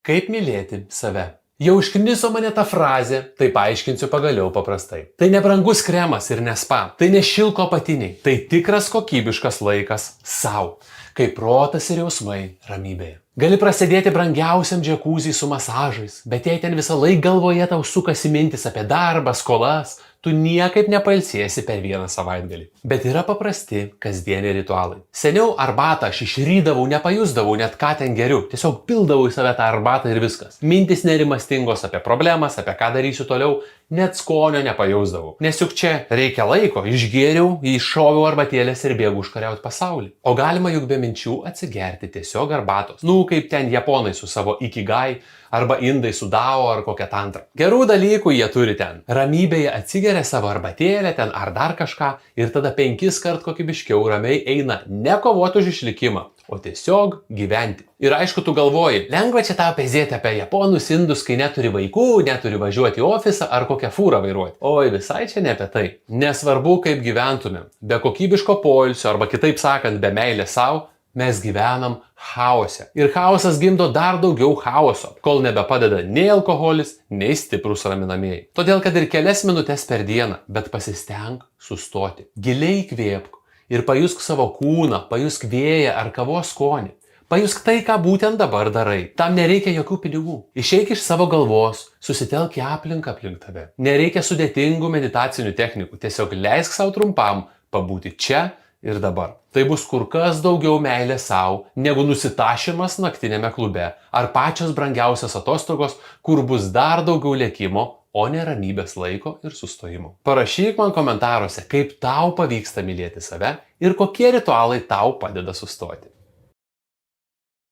Kaip mylėti save? Jau užkniso mane ta frazė, tai paaiškinsiu pagaliau paprastai. Tai ne brangus kremas ir ne spa, tai ne šilko apatiniai, tai tikras kokybiškas laikas sau, kai protas ir jausmai ramybėje. Gali prasidėti brangiausiam džekuzį su masažais, bet jei ten visą laiką galvoje tau sukasi mintis apie darbą, skolas, tu niekaip nepailsėsi per vieną savaitgalį. Bet yra paprasti kasdieniai ritualai. Seniau arbatą aš išrydavau, nepajusdavau net ką ten geriu. Tiesiog pildavau į save tą arbatą ir viskas. Mintis nerimastingos apie problemas, apie ką darysiu toliau, net skonio nepajausdavau. Nes juk čia reikia laiko. Išgėriau, iššoviau arbatėlės ir bėgu užkariauti pasaulį. O galima juk be minčių atsigerti tiesiog arbatos. Kaip ten japonai su savo ikigai, arba indai su dao ar kokia tantra. Gerų dalykų jie turi ten. Ramybėje atsigeria savo arbatėlę ten ar dar kažką ir tada 5 kart kokybiškiau ramiai eina ne kovoti už išlikimą, o tiesiog gyventi. Ir aišku, tu galvoji, lengva čia tau pezėti apie japonus, indus, kai neturi vaikų, neturi važiuoti į ofisą ar kokią fūrą vairuoti. Oi, visai čia ne apie tai. Nesvarbu, kaip gyventumėm. Be kokybiško poilsio arba kitaip sakant, be meilės savo, mes gyvenam chaose. Ir chaosas gimdo dar daugiau chaoso, kol nebepadeda nei alkoholis, nei stiprus raminamieji. Todėl, kad ir kelias minutės per dieną, bet pasistenk sustoti. Giliai įkvėpk ir pajusk savo kūną, pajusk vėją ar kavos skonį. Pajusk tai, ką būtent dabar darai. Tam nereikia jokių pinigų. Išeik iš savo galvos, susitelk į aplinką aplink tave. Nereikia sudėtingų meditacinių technikų. Tiesiog leisk savo trumpam pabūti čia ir dabar. Tai bus kur kas daugiau meilės savo, negu nusitašymas naktinėme klube, ar pačios brangiausios atostogos, kur bus dar daugiau lėkimo, o ne ramybės laiko ir sustojimo. Parašyk man komentaruose, kaip tau pavyksta mylėti save ir kokie ritualai tau padeda sustoti.